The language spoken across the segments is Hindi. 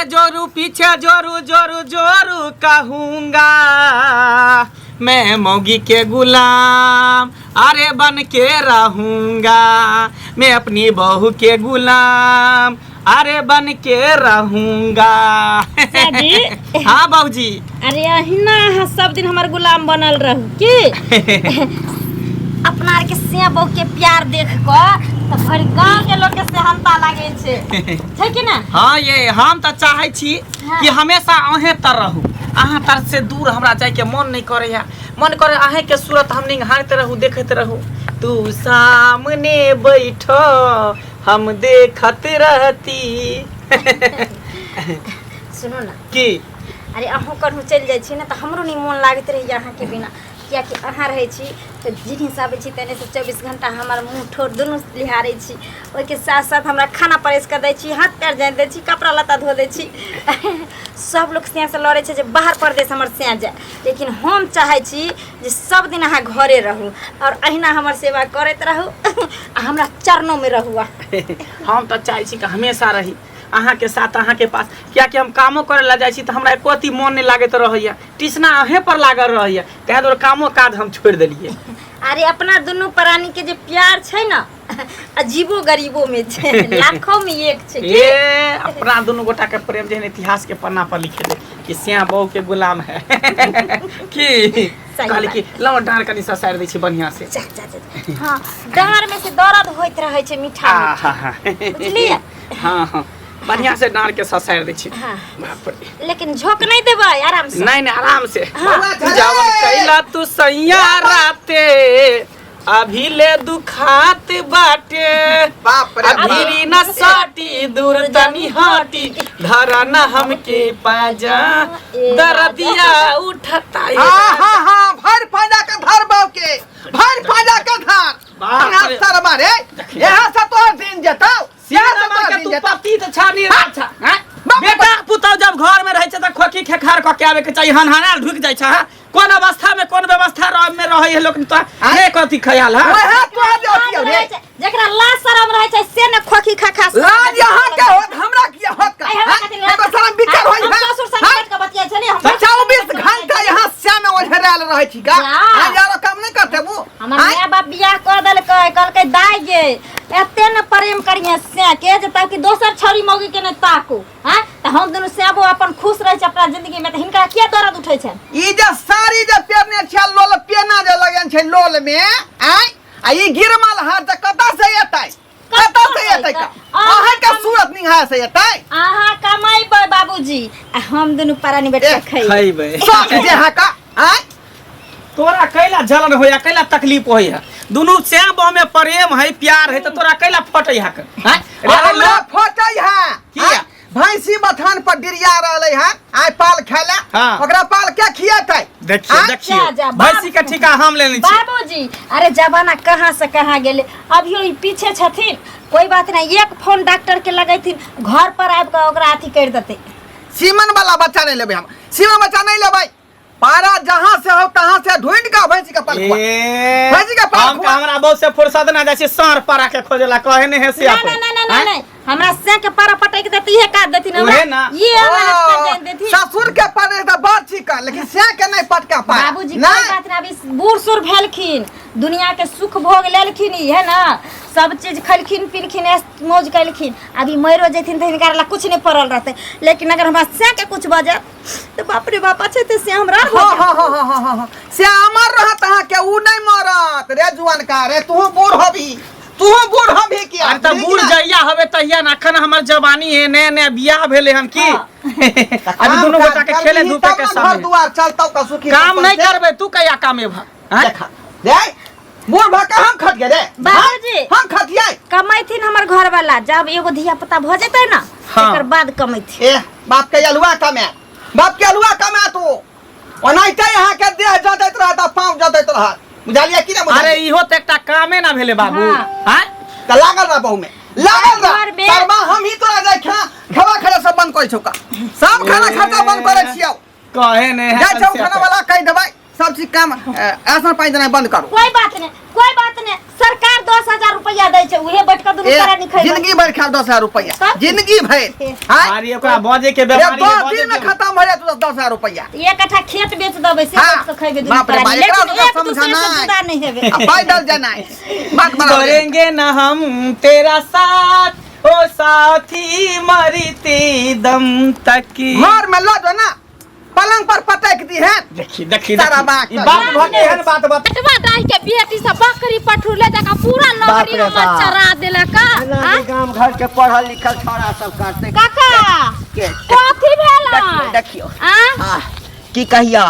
आगे जोरू पीछे जोरू जोरू जोरू कहूँगा मैं मौगी के गुलाम अरे बन के रहूँगा मैं अपनी बहू के गुलाम अरे बन के रहूँगा। हाँ बहू जी। अरे अहिना सब दिन हमार गुलाम बनल रहू की अपना के से बहू के प्यार देख कर तो भर गांव के लोग के सेहनता लागे छे कि ना। हाँ ये हम तो चाहे छी कि हमेशा अहें तर रहू अहाँ तर से दूर हमरा जाए के मन नहीं करे मन करे अहें के सूरत हम निहारते रहू देखते रहू तू सामने बैठो हम देखत रहती। सुनो ना की अरे अहूँ कहूँ चल जाए छी ना तो हमरो नहीं मन लागत रही अहाँ के बिना क्या कि अहाँ रहे छी तो जिन हिसाबे छी तेने से 24 घंटा हमार मुँह ठोर दुनू लिहारे छी ओहि के साथ साथ हमरा खाना परेस कर दै छी हाथ पैर जान दै छी कपड़ा लत्ता धो दै छी सब लोग से से लड़े छे जे बाहर परदेश हमर से जाए लेकिन हम चाहे छी जे सब दिन अहाँ घरे रहू और अहिना हमर सेवा करत रहू हमरा चरणों में रहू। हम तो चाहे छी कि हमेशा रही अहाँ के साथ अहाँ के पास क्या कि हम कामो करे ला जाए छी तो हमरा एको अति मन नहीं लागत रहैया टिसना अहें पर लागल रहैया कह दो कामो काज हम छोड़ देलिए। अरे अपना दोनों प्राणी के जे प्यार छे ना अजीबो गरीबो में छे लाखों में एक छे ए अपना दोनों गोटा के प्रेम जे इतिहास के पन्ना पर लिखे दे कि सिया बहू के गुलाम है की कहली कि लो डार कनी सा साइड दै छी बढ़िया से हां डार में से दर्द होइत रहे छे मीठा बुझलिए। हां बढ़िया से डार के ससार दै छी। हां बाप रे लेकिन झोक नहीं देबे आराम से नहीं आराम से जावन कैला तू सैया राते अभी ले दुखात बाटे बाप रे अभी न साटी दूर तनी हटी धरा न हमके पाजा दर्दिया उठता है। हां भर फायदा का धर बाव के भर फायदा का धर ना सर मारे यहां से तो दिन जता सियाना मार के तू पति त छानी अच्छा हैं बेटा पुतौ जब घर में रहै छ त खोखी खेखार क के आवे के चाहिए हनहना ढुक जाय छ कोन अवस्था में कोन व्यवस्था में रहै लोग त ने कथि ख्याल है ओए तो देती रे जेकरा लाज शरम रहै छै से न खोखी खखा लाज यहां के होत हमरा की होत का एगो शरम बिकर होई है ससुर संग के बतिया छली हम 24 घंटा यहां से में ओझराल रहै छी का आ यारो काम नहीं करते वो हमर माय बाप बियाह कर देल कहल के दाई गे एते न प्रेम करिए से के जे ताकि दोसर छौरी मौगी के न ताकू हैं त हम दुनु से अपन खुश रह छ अपना जिंदगी में त हिनका के दर्द उठै छै ई जे सारी जे पेरने छ लोल पेना जे लगन छै लोल में आय आ ई गिरमल हाथ त कता से एतै कता से एतै का अहाँ के सूरत निहाय से एतै अहाँ कमाई पे बाबूजी हम दुनु परानी बेटा खइबे सब जे हा का आय तोरा कैला जलन होया कैला तकलीफ होया दोनों से बह में प्रेम है प्यार है तो तोरा कैला फटै है हैं अरे लो फटै है किया भैंसी बथान पर डिरिया रहले है आय पाल खाला ओकरा पाल के खियातै देखिए भैंसी के ठिका हम लेने छी बाबूजी। अरे जमाना कहां से कहां गेले अभियो ई पीछे छथिन कोई बात नहीं एक फोन डॉक्टर के लगैथिन घर पर आब के ओकरा अथी कर देते सीमन वाला बच्चा नहीं लेबे हम सीमन बच्चा नहीं लेबे पारा जहां से हो तहां से ढूंढ के भैंसी का पाल भैंसी का पाल हमरा बहुत से फुर्सत ना जाय छै सार पारा के खोजेला कहे ने है से नहीं हमरा से के पारा पटक देती है काट देती ना ये मेहनत कर जान देती ससुर के पड़े त बात ठीक कर लेकिन से के नहीं पटका पाए बाबूजी कोई बात ना अभी बूढ़ सुर भेलखिन दुनिया के सुख भोग लेलखिन है ना सब चीज खलखिन पिनखिन मौज कैलखिन अभी मरो जेथिन त हिनका ला कुछ नहीं पड़ल रहते लेकिन अगर हमरा से के कुछ बजे तो बाप रे बाप छै त से हमरा हां से अमर रहत अहाँ के उ नहीं मरत रे जुआन का रे तू बूढ़ होबी तू बूढ़ होबी किया अरे त बूढ़ जइया होबे तहिया ना अखन हमर जवानी है नया नया बियाह भेले हन की अभी दोनों गोटा के खेले धूपे के समय घर दुआर चलतौ का सुखी काम नहीं करबे तू कया कामे भ देखा दे बूढ़ भका हम खट गए रे बाबूजी हम खटिए कमाइथिन हमर घर वाला जब एगो धिया पुता भ जेतै ना एकर बाद कमाइथिन ए बाप के अलुआ कमे बाप के अलुआ कमे तू ओनाइते यहां के देह जदैत रहत पांव जदैत रहत बुझालिए कि ना अरे इहो त एकटा कामे ना भेले बाबू हैं त लागल रह बहु में लागल रह सरबा हम ही तोरा जाय खा खवा खड़ा सब बंद कर छौका सब खाना खर्चा बंद करे छियौ कहे ने जाय छौ खाना वाला कह देबै सब चीज काम आसन पाई देना बंद करो कोई बात नहीं सरकार 10,000 रुपया दै छै उहे बैठ के दुनू करा नहीं खैबै जिंदगी भर खा 10,000 रुपया जिंदगी भर अरे ओकरा बजे के ये बीमारी 2 दिन में खत्म हो जाए तो 10,000 रुपया एक कट्ठा खेत बेच देबै से हाँ। बैठ के खैबै दुनू बाप रे करा बाप, लेकिन एकरा एक तो दूसरे से समझाना जुदा नहीं हेबै पैदल जाना है बात बराबर है। करेंगे ना हम तेरा साथ ओ साथी मरते दम तक। मार में लो जो ना पलंग पर पटक दी है देखी सारा बात ई बात भके एहन बात बता पेटवा डाल के बेटी सब बकरी पठुले जका पूरा लहरी रे में बाप। चरा देलका गांव घर के पढ़ल लिखल छोरा सब करते काका के कथी भेलै देखियो आ की कहिया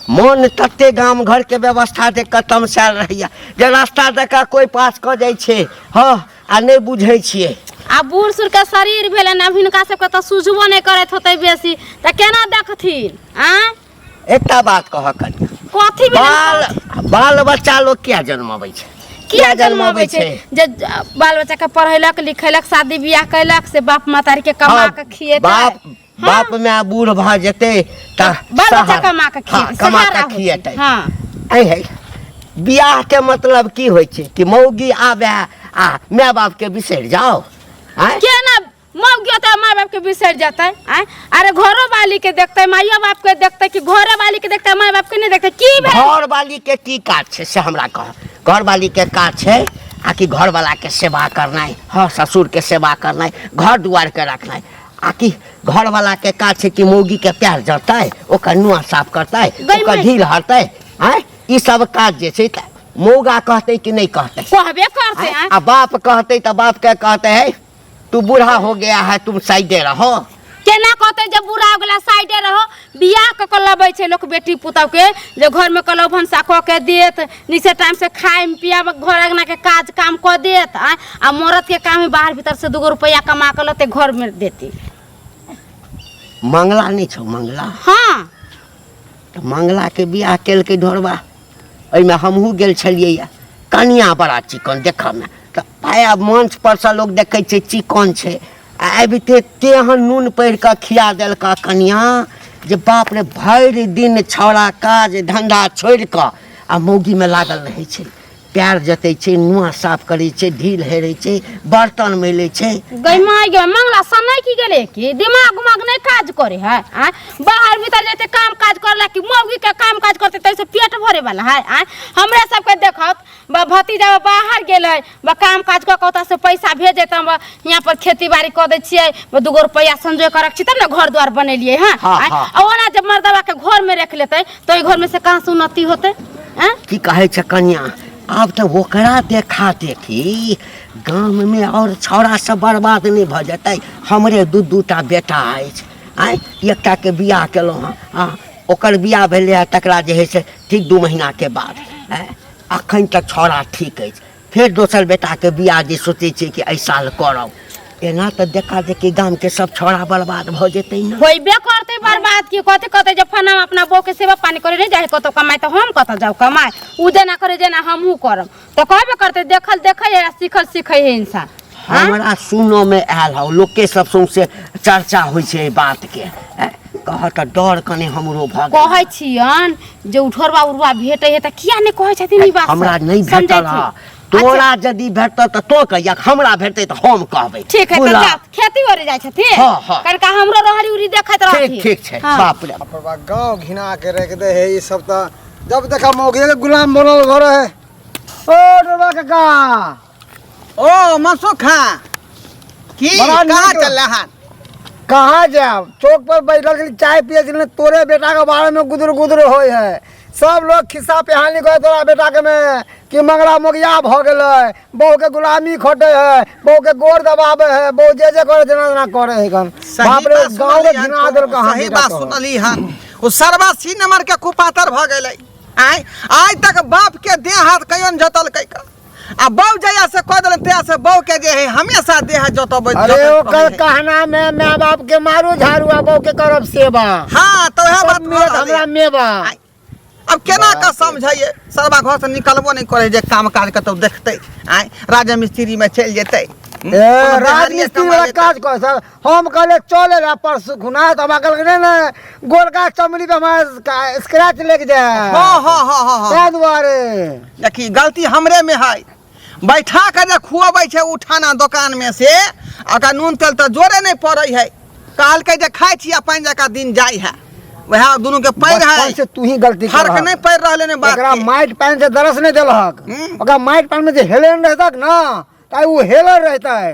मन तते गांव घर के व्यवस्था देख के तमसायल रहैया जे रास्ता देख के कोई पास क जाइ छै हाँ आ नहीं बुझै छियै आ बूढ़ सूढ़ के शरीर भेलै न हिनका सबके तऽ सुझबो नहि करैत होतै बेसी तऽ केना देखथिन आ एकटा बात कह कनिया कथी बाल भेलै बाल बच्चा लोग किया जन्माबै छै किया जन्माबै छै जे बाल बच्चा के पढ़ेलक लिखेलक शादी बियाह कैलक से बाप मातारी के कमा के खिएतै बाप बाप में बूढ़ भ जेतै त बाल बच्चा कमा के खिएतै कमा सहारा के खिएतै हाँ ऐ है बियाह के मतलब की होइ छै कि मौगी आबे आ माय बाप के बिसरि जाओ आय केना मौगी तऽ माय बाप के बिसरि जेतै आय अरे घरो वाली के देखतै माइयो बाप के देखतै कि घरे वाली के देखतै माय बाप के नहीं देखतै की भेल घर वाली के की काज छै से हमरा कह घर वाली के काज छै आ कि घर वाला के सेवा करनाइ हाँ ससुर के सेवा करनाइ घर दुआर के रखनाइ आ कि घर वाला के काज छै कि मौगी के प्यार जतै ओकर नुआ साफ करतै ओकर ढील हरतै आय ई सब काज जे छै त मौगा कहतै कि नहीं कहतै कहबे करतै आय? आय आ बाप कहते तो बाप के कहते है तू बूढ़ा हो गया है तुम साइडे रहो केना कहतै जब बूढ़ा हो गेला साइडे रहो बियाह क के लबै छै लोक बेटी पुतौ के जे घर में कलौ भंसा क के देत निसे टाइम से खाए पिया घर अंगना के काज काम क देत आ मरद के काम में बाहर भीतर से 2 रुपया कमा के लते घर में देती मंगला नहीं छो मंगला हाँ तो मंगला के बियाह केल के ढोरबा में हमहू गेल छलिए कनिया बड़ा चिकन देख में तो पाया मंच पर से लोग देखे छै चिकन छै आबिते तेहन नून पढ़ के खिया देलका कनिया जे बाप रे भरि दिन छौड़ा काज धंधा छोड़ के आ मौगी में लागल रहे छै पैर जते छै नुआ साफ करे छै ढील हेरे छै बर्तन मेले छै गैमा गे मंगला सनै की गेले कि दिमाग उमाग नहीं काज करे है आ बाहर भीतर जेते काम काज करला कि मौगी के काम काज करते तैसे पेट भरे वाला है आ हमरे सब के देखत भतीजा बाहर गेलै काम काज क कतऽ से पैसा भेजे त यहाँ पर खेती बाड़ी क दै छियै 2 रुपया संजोय करक छी तब ने घर द्वार बनेलिए हैं आ ओना जब मर्दवा के घर में रख लेते तो ई घर में से कहां से उन्नति होते हैं की कहे छै कन्या अब तो ओकरा देखा देखी गांव में और छौड़ा सब बर्बाद नहीं भ जतै हमरे 2-2टा बेटा अछि आय एकटा के बियाह केलहुँ हाँ ओकर बियाह भेलै है तकरा जे है से ठीक 2 महीना के बाद अखन तक छौड़ा ठीक अछि फिर दोसर बेटा के बियाह जे सोचे छै कि एहि साल करब एना तो देखा देखी गांव के सब छौड़ा बर्बाद भ जेतै ना होइबे करते बर्बाद की कहते कहते जब फना अपना बो के सेवा पानी करे नहीं जाए कतो कमाए तो हम कतो जाओ कमाए उ जेना करे जेना हमहू करब तो कहबे करते देखल देखे या सीखल सीखे है इंसान हमरा सुनो में आयल हो लोग के सब से चर्चा होइ छै बात के कहत डर कने हमरो भ गेल कहै छियन जे उठरवा उरवा भेटै है त किया ने कहै छथिन ई बात हमरा नहीं भेटल ह तोरा यदि भेटत त तो कहिया हमरा भेटै त हम कहबै ठीक है बुला। त खेती करे जाय छथिन हाँ, हाँ। कनका हमरो रहरी उरी देखैत रहथि ठीक ठीक छै हाँ। बाप रे बाबा गाँव घिना के रख दे है ये सब तो जब देखा मौगे के गुलाम बनल घर है ओ डोबा काका ओ मसुखा की बड़ा कहाँ नीक। चल रहा कहाँ जाओ चौक पर बैठल के चाय पिए के लिए तोरे बेटा के बारे में गुदर गुदर होय है सब लोग खिस्सा पिहानी कहे तोरा बेटा के में कि मंगला मोगिया भ गेलै बहू के गुलामी खोटे है बहू के गोर दबावे है बहू जे करे जना करे है गन बाप रे गांव के घिना देल कहां सही बात सुनली हन ओ सरवा सी नंबर के कुपातर भ गेलै आय आज तक बाप के देह हाथ कहियो न जतल कैका आ बहू जया से कह देले ते से बहू के जे है हमेशा देह जतब अरे ओकर कहना में माँ बाप के मारू झाड़ू आ बहू के करब सेवा हां तो वह बात मेद हमरा मेवा अब केना का समझाइए सरवा घर से निकलबो नहीं करे जे काम काज कतौ देखते आय राजा मिस्त्री में चल जेते राजमिस्त्री वाला काज कर सर हम कहले चले रे परसों खुना तो हम कहले ने गोलका चमड़ी पे हमारा स्क्रैच लग जाए हां ताहि दुआरे देखी गलती हमरे में है बैठा के जे खुआबै छै उठाना दुकान में से अगर नून तेल तो जोरे नहीं पड़े है कहल के जे खाई छी अपन जका दिन जाई है वह दोनों के पैर है बचपन से तू ही गलती कर फर्क नहीं पड़ रहा ने बात एकरा के। माइट पैन से दरस नहीं देलहक ओकरा माइट पैन में जे हेलन रहतक ना त वो हेलर रहता है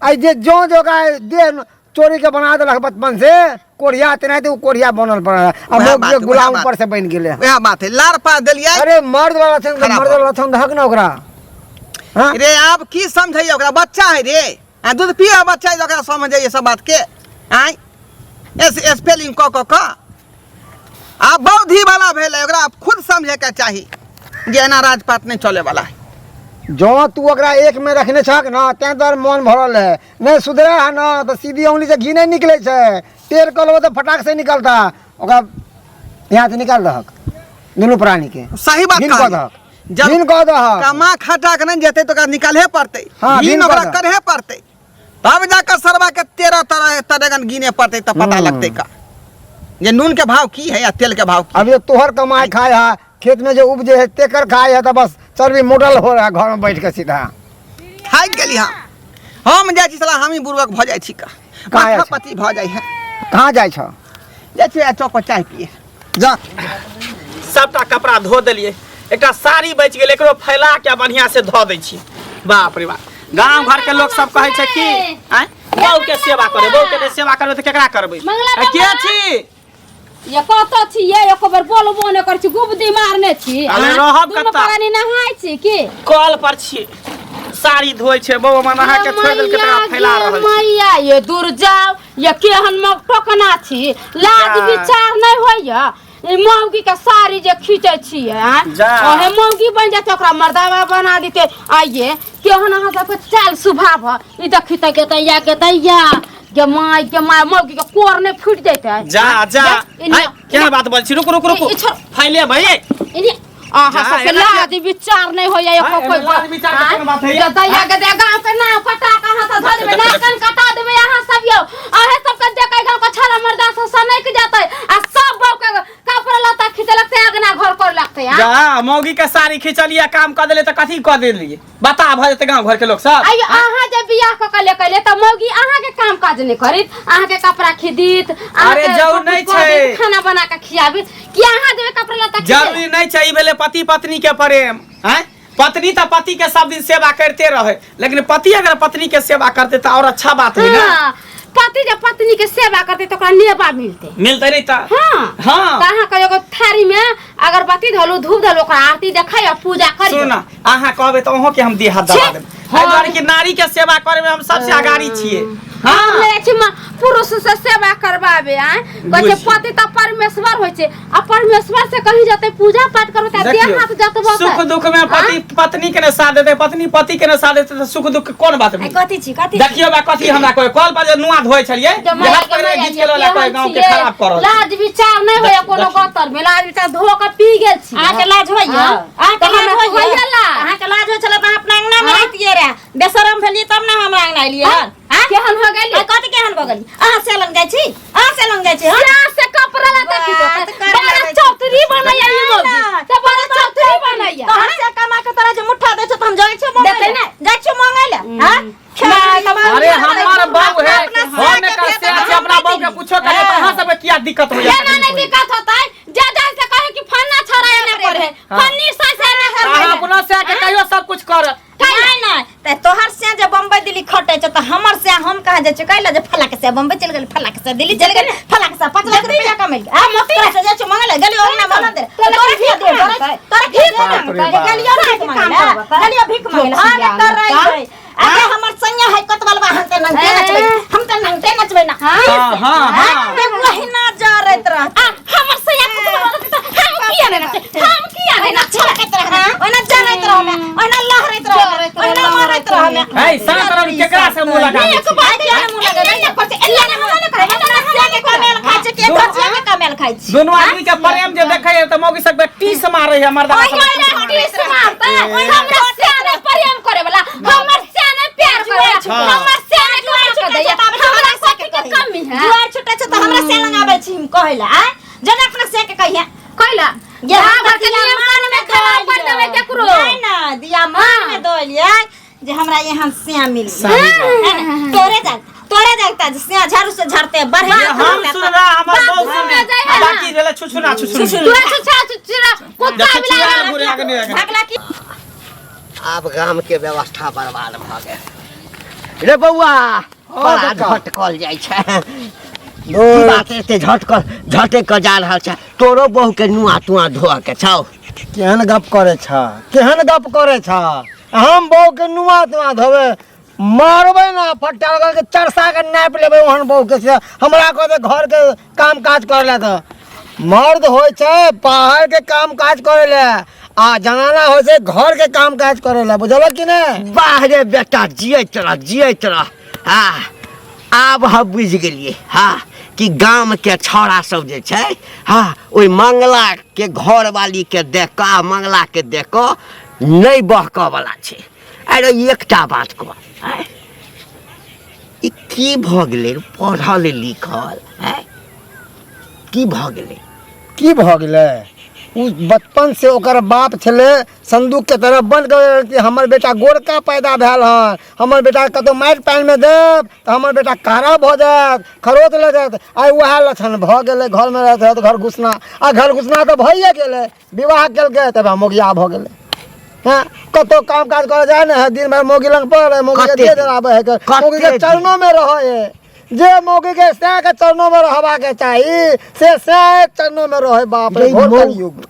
आई जे जो का दे चोरी के बना देलक बचपन से कोढ़िया तेनाही वो कोढ़िया बनल पड़ा अब वएह लोग बात, जे वएह गुलाम बात। ऊपर से बन गेले वह बात है लार पा दिलिए अरे मर्द वाला थे खराब मर्द वाला थे हक ना ओकरा हां रे आप की समझे ओकरा बच्चा है रे दूध पिया बच्चा है ओकरा समझे ये सब बात के आई स्पेलिंग क आप बौद्धि वाला भेले ओकरा आप खुद समझे के चाहिए जे एना राजपाट नहीं चले वाला है जो तू ओकरा एक में रखने छक ना तै तोर मन भरल है नहीं सुधरे है ना तो सीधी उंगली से घी नहीं निकले छे टेर कलबो तो फटाक से निकलता ओकरा यहाँ से निकाल दहक दोनों प्राणी के सही बात भिन्न कह कहली। दहक जब भिन्न कह दहक कमा खटा के नहीं जेते तो ओकरा निकाले पड़ते हाँ, गिन भिन्न ओकरा कह करे पड़ते तब जाकर सरवा के 13 तरह गिने पड़ते तब पता लगते का ये नून के भाव की है या तेल के भाव की अब ये तोहर कमाई खाए है खेत में जो उपजे है तेकर खाए है तो बस चर्बी मोटल हो रहा है घर में बैठ के सीधा खाई गेली हम जाइ छी साला हम ही बुर्बक भ जाइ छी का कहाँ जाइ छी? पति भ जाइ है कहाँ जाए छ जाइ छी चौक पर चाय पिए जा सबटा कपड़ा धो देलिए एकटा साड़ी बच गेल एकरो फैला के बढ़िया से धो दै छी बाप रे बाप गांव घर के लोग सब कहे छै कि आय बहू के सेवा करे बहू के सेवा करबे त केकरा करबे मंगला आ, के छी ये कत छी ये एक बार बोलबो ने कर छी गुबदी मारने छी अरे रहब दुनू कतऽ? पानी नहाय छी की कल पर छी साड़ी धोइ छै बहू में नहा के छोड़ देल केकरा फैला रहल छै मैया ये दूर जाओ ये केहन मग टोकना छी लाज जा। विचार नहीं होइया ई मौगी के साड़ी जे खींचे छियै जा। ओहे मौगी बन जाते ओकरा मर्दावा बना देते आइए केहन अहाँ सबके चाल स्वभाव ई देखिते के दैया के माय मौगी के कोर नहीं फूट जैते जा जा हाय क्या बात बोल छी रुक रुक रुक फैले भाई इन्हें आहा जा, सबके एना लाज विचार नहीं होइया एको हाँ, कोई लाज विचार के कोन बात है ये? दैया के दे गांव के नाम कटा कहां से धर देबे नाकन कटा देबे यहां सब यो अहे सब के देखे गांव का छाला मर्दा से सनक जाते आ सब बाप के कपड़ा लता खींचे लगते अगना घर कर लगते हैं जा मौगी के साड़ी खींचलिए काम कर देले त कथी कर देलिए बता भ जते गांव घर के लोग सब आइयो अहाँ जब बियाह क के ले त मौगी अहाँ के काम काज नहीं करित अहाँ के कपड़ा खीदीत अहाँ अरे के जरूर नहीं छै। खाना बना के खियाबी कि अहाँ देबे कपड़ा लता जरूरी नहीं छै ई भेले पति पत्नी के प्रेम हैं पत्नी तो पति के सब दिन सेवा करते रहे लेकिन पति अगर पत्नी के सेवा करते तो और अच्छा बात है ना हां पति जब पत्नी के सेवा करते तो ओकरा नेबा मिलते मिलते नहीं त हाँ हाँ। कहाँ का एगो थारी में अगरबत्ती धलू धूप धलू ओकरा आरती देखाई और पूजा करी सुन अहाँ कहबे तो अहों के हम देह हाथ दबा देब हाँ। एहि दुआरे कि नारी के सेवा करे में हम सबसे आगाड़ी छिए हम हाँ ले छी पुरुष से सेवा करबाबे आए कहै बुझ। पति त परमेश्वर होय छै आ परमेश्वर से कहीं जाते पूजा पाठ करबे त देह हाथ जतबो सुख दुख में पति पत्नी के ने साथ देते पत्नी पति के ने साथ देते तो सुख दुख के कोन बात आई में कथी छी कथी देखियो बा कथी हमरा कोई कॉल पर जे नुआ धोइ छलिए जे हाथ पर गीत के लला कोई गांव के खराब करल लाज विचार नहीं होय कोनो गतर में लाज विचार धो के पी गेल छी अहाँ के लाज होइया अहाँ के लाज होइया अहाँ के लाज होय छले त अपना अंगना में रहतिए रे बेशरम भेलिए तब ना हमरा अंगना एलिए हां केहन हो गेल कथी केहन भ गेली अहाँ से लंग जाइ छी अहाँ से लंग जाइ छी हां यहाँ से कपड़ा लता बात खींचो कर बड़ा रहे छी। चौतरी बनैया ये मौगी तो बड़ा चौतरी बनैया तोहर से कमा के तोरा जे मुट्ठा दै छ त हम जाइ छी मंगै देतै ले नै? जाइ छी मंगै ले हां अरे हमार बाबू है हम ने कल से आज अपना बाबू के पूछो करे कहां सब क्या दिक्कत हो ये नहीं दिक्कत होता है ज्यादा से कहे कि फन्ना छोरा ना करे फन्नी से ना अहाँ करे अपना से के कहियो सब कुछ कर नहीं नहीं त तोहर से जे बम्बई दिल्ली खटे छ त हमर से हम कहां जाइ छी कहला जे फला के से बम्बई चल गेल फला के से दिल्ली चल गेल फला के से 5 लाख रुपया कमाई आ मोती से जाइ छी मंगै ले गलियो अंगना बना दे तोरा के दे तोरा के दे गलियो भीख मांगे गलियो भीख मांगे हां कर रही है अरे हमर संग है कतबल बा हम ते नचबे हम ते नचबे ना हां हां हां ते वही ना जा रहत रह हमर से हम किया नहीं नचे छलकत रह ओना जा रहत रह में ओना लहरत रह ओना मारत रह में ए संतरन केकरा से मुंह लगा एक बात के मुंह लगा नहीं करते एला ने मुंह लगा हमरा से के कमेल खाइ छै के बच्चा के कमेल खाइ छै दोनों आदमी के प्रेम जे देखे त मौगी सब टीस मारे है मर्दा सब टीस मारता हमरा से ना प्रेम करे वाला हमर से ना प्यार करे हमर से ना प्यार कर दैया हमरा से के कमी है जुआर छुटे छ त हमरा से लगाबै छी हम कहला जने अपना से के कहिया कहला ये हां बतिया मान में खराब कर देबे केकरो नहीं ना दिया मान में दोलिए जे हमरा यहाँ से मिल तोरे देखता जे झाड़ू से झाड़ते बढ़े हम सुन रहा हमर बहुत सुन बाकी रेला छुछुना तू छुछा कुत्ता बिला भागला की आब गाम के व्यवस्था बर्बाद भ गेल रे बौआ बड़ा झटकल जाइ छै की बात एते झटे क जा रहल छै तोरो बहू के नुआ तुआ धोआ के छौ केहन गप करे छ हम बहू के नुआ तुआ धोबे मारबे ना फट्टा लगा के चरसा के नाप लेबे ओहन बहू के से हमरा कहते घर के काम काज कर ले त मर्द होय छै बाहर के काम काज करे ले आ जनाना होय छै घर के काम काज करे ले बुझल कि ने वाह रे बेटा जिये चला हाँ आब हम बुझ गेलिए हाँ कि गाम के छौड़ा सब जे छै हाँ ओइ मंगला के घर वाली के देख कऽ आ मंगला के देख कऽ नहीं बहक वाला छै अरे एकटा बात कह ई की भ गेलै पढ़ल लिखल है की भ गेलै उ बचपन से ओकर बाप छले संदूक के तरफ बंद कर कि हमर बेटा गोरका पैदा भेल है हमर बेटा कतो मारि पानि में देब तो हमर बेटा कारा भ जायत खरोच ले जायत आई वह लक्षण भ गेलै घर में रहत तो घर घुसना आ घर घुसना तो भइए गेलै विवाह केलकै तब मोगिया भ गेलै हाँ कतो काम काज करे जाए ना दिन भर मोगी लंग पर मोगी के दे देलाबे है मोगी के चरणों में रहे जे मोगी के से के चरणों में रहबा के चाहिए से चरणों में रहे बाप रे घोर कलयुग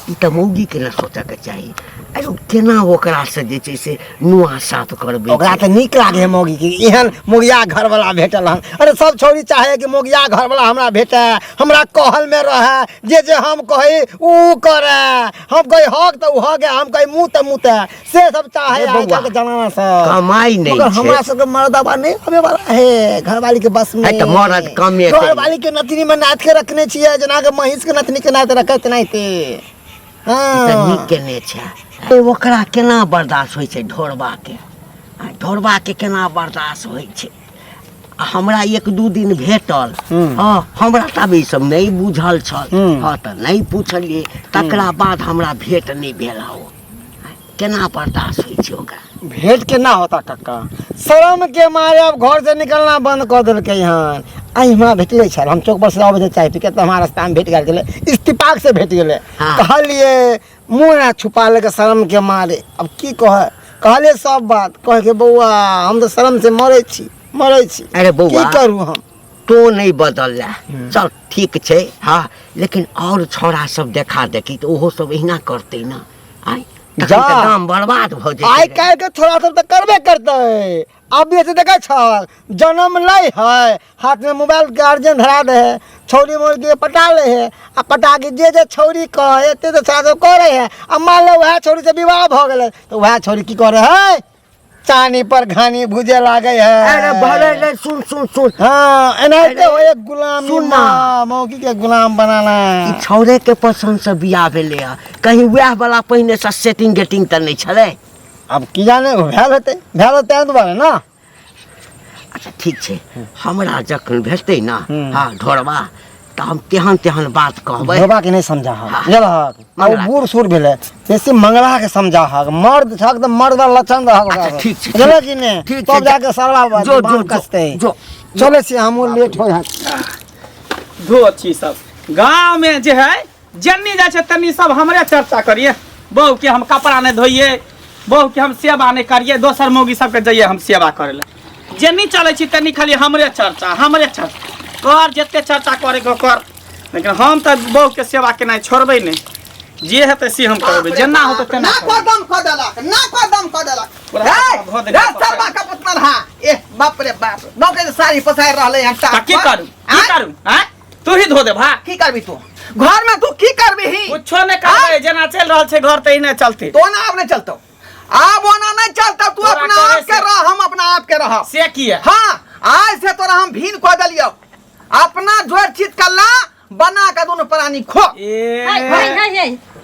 ई त मौगी के न सोचे के चाहिए अरे केना ओकरा से जे छै से नुआ साथ करबे ओकरा त नीक लागे है मोगी की एहन मोगिया घर वाला भेटल हन अरे सब छोरी चाहे कि मोगिया घर वाला हमरा भेटे हमरा कहल में रहे जे हम कही ऊ करे हम कही हक त ऊ हक हम कही मुंह त मुंह से सब चाहे आजकल के जमाना से कमाई नहीं मगर हमरा सब के मर्दबा नहीं आवे वाला है घर वाली के बस में है त मर्द कमे घर वाली के नतनी में नाथ के रखने छिए जना के महिष के नतनी के नाथ रखत नहीं थे त नीक के ने छै ओकरा केना बर्दाश्त होइ छै ढोरबा के केना बर्दाश्त होइ छै हमरा एक दू दिन भेटल हाँ हमरा तब ई सब नहीं बुझल छल हाँ त नहीं पूछलिए तकरा बाद हमरा भेट नहीं भेल हो केना बर्दाश्त होइ छै ओकरा भेंट केना होता कक्का शर्म के मारे अब घर से निकलना बंद कर देलकै हन आई हमरा भेटले छल हम चौक पर से आबै चाय पी के त हमारा रास्ता में भेट गेल इस्तीफाक से भेट गेले कहलिए मुंह ना छुपा ले के शर्म के मारे अब की कहलिए सब बात कह के बउआ हम तो शर्म से मरे छी अरे बउआ की करू हम तो नहीं बदल चल ठीक छै हाँ लेकिन और छोरा सब देखा देखी तो ओहो सब एहिना करते ना आई जा काम बर्बाद भ जाए आई काल के छोरा सब तो करबे करते अब ऐसे देखा छ जन्म लै है हाथ में मोबाइल गार्जियन धरा दे है छौरी मोरी पटा ले है आ पटा के जे छौरी कहे एते तो साथ करे है अब मान लो वह छौरी से विवाह भ गेले तो वह छौरी की करे है चानी पर घानी भुजे लागे है अरे भले सुन हाँ एनाहिते हो एक गुलाम सुनना मौकी के गुलाम बनाना ई छौरे के पसंद से बियाह भेले कहीं वह वाला पहिने से सेटिंग गेटिंग त नहीं छले अब की जाने भेल होते दुबारा ना अच्छा ठीक छै हमरा जखन भेटते ना हाँ ढोरबा त हम तेहन बात कहबै ढोरबा के नहीं समझा हक अब बूढ़ सूर भेले जैसे मंगला के समझा हक मर्द छक त मर्द लक्षण रहक अच्छा ठीक छै चले कि ने तब जाके सरला जो कसते जो चले से हम लेट हो जात दो अच्छी सब गांव में जे है जन्नी जाय छै तन्नी सब हमरे चर्चा करिए बहू के हम कपड़ा नहीं धोइए बहू के हम सेवा नहीं करिए दोसर मौगी सबके जाइए हम सेवा करे ले जन्नी चले छी तन्नी खाली हमरे चर्चा कर जते चर्चा करे को कर लेकिन हम तो बहू के सेवा के नहीं छोड़बे नहीं जे हेते से हम करबे जेना होते तेना कदम क देलक रे सरबा का पुतना रहा ए बाप रे बाप नौके से साड़ी पसार रहले हम की करू हैं तू ही धो दे भा की करबी तू घर में तू की करबी ही कुछो नहीं करबे जेना चल रहल छै घर त ही नहीं चलते तो ना अब नहीं चलतो अब ओना नहीं चलता तू अपना आप के रह हम अपना आप के रह से की है हां आज से तोरा हम भीन क देलियो अपना जोर चित कल्ला बना के दोनों प्राणी खो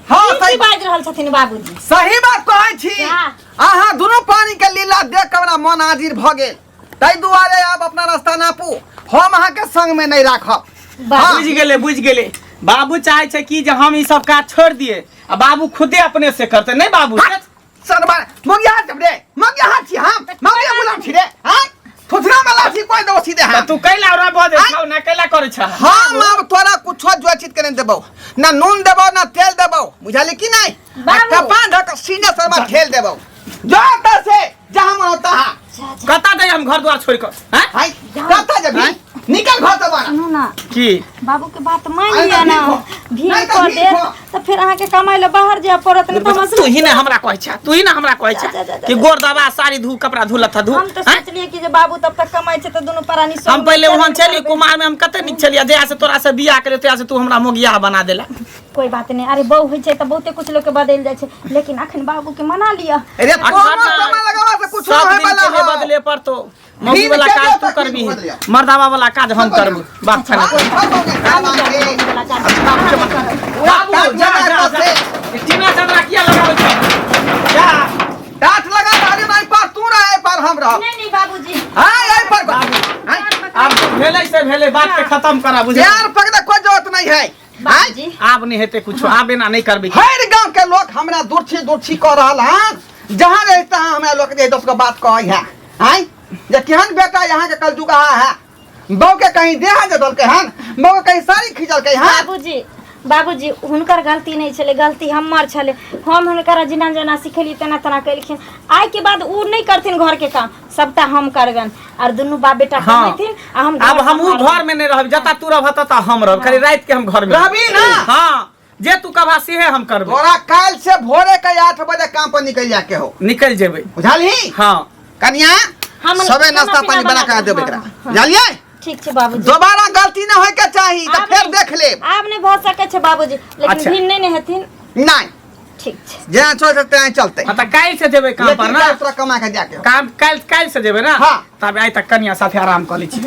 हां सही बात रहल छथिन बाबूजी सही बात कहै छी आहा दोनों प्राणी के लीला देख के हमरा मन हाजिर भ गेल तै दुआरे अब अपना रास्ता नापू हम अहाँ के संग में नहीं राखब बुझ गेले बाबू चाहे छै कि जे हम ई सब काज छोड़ दिए आ बाबू खुदे अपने से करते नहीं बाबू सरबा मोगिया जब रे मोगिया हाथ छी हम मोगिया बुलाम छी रे हां थुथरा में लाठी कोई दो सीधे तो हां तू कैला ओरा बजे छौ ना कैला करे छ हम अब तोरा कुछो जोचित करे देबो ना नून देबो ना तेल देबो बुझाली कि नहीं बाबू। कपान ढक सीने सरबा ठेल देबो जो तर से जहां मन होता है कता दे हम घर द्वार छोड़ कर हैं हाय कता जबी निकल घर से बाहर सुनू ना की बाबू के बात मान अरे लिया ना नहीं भीड़ तो कर ठीक दे हो। तो फिर अहाँ के कमाई ले बाहर जाए पड़त नहीं तो हम तू ही ने हमरा कहै छ तू ही ने हमरा कहै छ कि गोर दबा साड़ी धू कपड़ा धुलत धू हम तो सोच लिए कि जे बाबू तब तक कमाई छै तो दोनों प्राणी सब हम पहले वहां चली कुमार में हम कते निक चलिया जया से तोरा से बियाह करे तया से तू हमरा मोगिया बना देला कोई बात नहीं अरे बहू होइ छै तो बहुते कुछ लोग के बदल जाय छै लेकिन अखन बाबू के मना लिया अरे कोनो समय लगावा से कुछ सब होय दिन वाला के लिए बदले पर तो मौगी वाला काज तू करबी मर्दावा वाला काज हम करब बात छना बाबू जा जा जा टीना चंद्रा किया लगाबै छ जा डांट लगा दादी नहीं पर तू रहे पर हम रह नहीं बाबूजी हां यही पर अब भेले से भेले बात के खत्म करा बुझे यार पकड़ा कोई जरूरत नहीं है बाबूजी आब नहीं हेते कुछ आबे ना नहीं करबी हर गांव के लोग हमरा दूरछी कर रहल हैं जहां रहता है हमरा लोग के 10 को बात कहै है हैं जे केहन बेटा यहाँ के कल जुगा है बहू के कहीं देह जे दल के हन बहू के कहीं साड़ी खींचल के हैं बाबूजी बाबूजी हुनकर गलती नहीं छले गलती हमर छले हम हुनकर जना जना सिखेली तना तना कलखिन आइ के बाद उ नहीं करथिन घर के काम सबटा हम करगन और दोनों बाप बेटा हाँ। कमैथिन आ हम अब हमहू घर में नहीं रहब जता तू रहब तता हम रहब खाली रात के हम घर में रहबी ना हां जे तू कभा से हम करब तोरा काल से भोरे के 8 बजे काम पर निकल जाके हो निकल जेबै बुझाली हां कन्या हम सबे नाश्ता पानी बना के देबे एकरा बुझलिए ठीक छै बाबूजी दोबारा गलती ना होय के चाहिए तो आब फिर नहीं- देख ले आब नहीं भ सके छै बाबूजी लेकिन अच्छा। भिन नहीं हेथिन नहीं ठीक छै जहाँ चल सकते हैं चलते त काल से जेबै काम पर ना दूसरा कमा के जाके हो। काम काल से जेबै ना हाँ। तब आइ तक कनिया साथे आराम कर लै छी